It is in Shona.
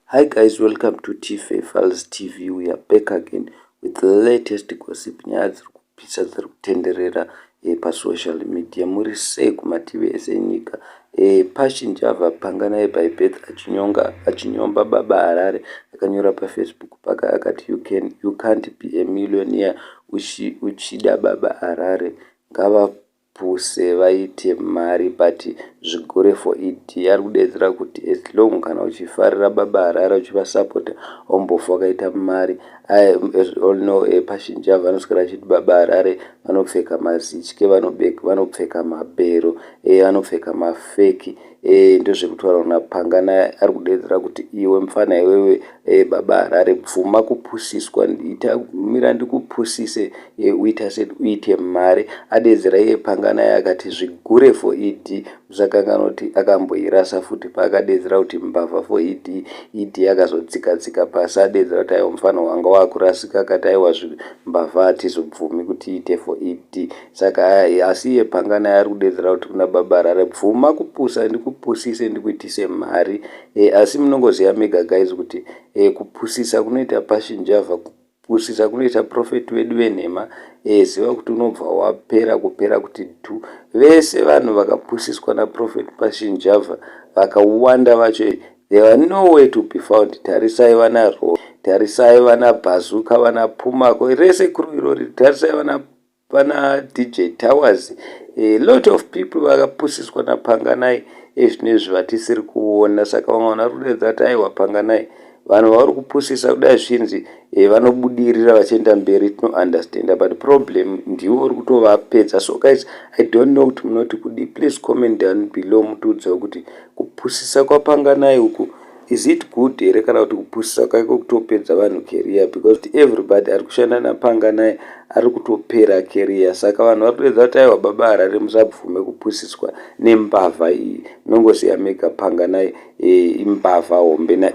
Hi guys, welcome to Tife Files TV. We are back again with the latest gossip nyaya dziri kupisa dziri kutenderera pasocial media. Muri sei kumativi ese enyika. Passion Java Panganai by Beth achinyomba Baba Harare akanyora paFacebook paka akati you can't be a millionaire uchida Baba Harare. Ngavapuse vaite mari but zvigore for it. Ari kudedzera kuti as long kana uchifarira Baba Harare uchivasapota ombofa wakaita mari. As all know, Passion Java vanoswera achiti Baba Harare vanopfeka mazitye, vanopfeka mabhero, vanopfeka mafeki. Ndozvekutaura kuna Panganai ari kudedzera kuti iwe mufana iwewe Baba Harare bvuma kupusiswa, mira ndikupusise uita seti uite mari. Adedzera iye Panganai akati zvigure for id, musakangana kuti akamboirasa futi paakadedzera kuti mbavha for id yakazodzika pasi. Adedzera kuti aiwa mufana wanga wakurasika, akati aiwa mbavha hatizobvumi kuti iite for id. Saka asi iye Panganai ari kudedzera kuti kuna Baba Harare bvuma kupusa ndikupusise ndikuitise mari. Asi munongoziva mega guys kuti kupusisa kunoita Passion Java, kupusisa kunoita profeti wedu venhema. Ziva kuti unobva wapera kupera kuti tu vese vanhu vakapusiswa naprofeti Passion Java vakawanda vacho, they were nowhere to be found. Tarisai vana Ro, tarisai vana Bazuka, vana Pumako, rese kuru irori, tarisai vana DJ Towers. A lot of people vakapusiswa naPanganai ezvinezvi vatisiri kuona. Saka vamwe vari kudedza kuti aiwa Panganai vanhu vauri kupusisa kudai zvinzi vanobudirira vachienda mberi, tinounderstanda, but problem ndiwo uri kutovapedza. So guys, I don't know kuti munoti kudi. Please comment down below mutiudzawo kuti kupusisa kwaPanganai uku is it good here kana kuti kupusisa kwaiko kutopedza vanhu career, because everybody ari kushanda naPanganai ari kutopera career. Saka vanhu vari kudedza kuti aiwa Baba Harare musabvume kupusiswa nembavha iyi. Nongoziya mega Panganai imbavha hombe.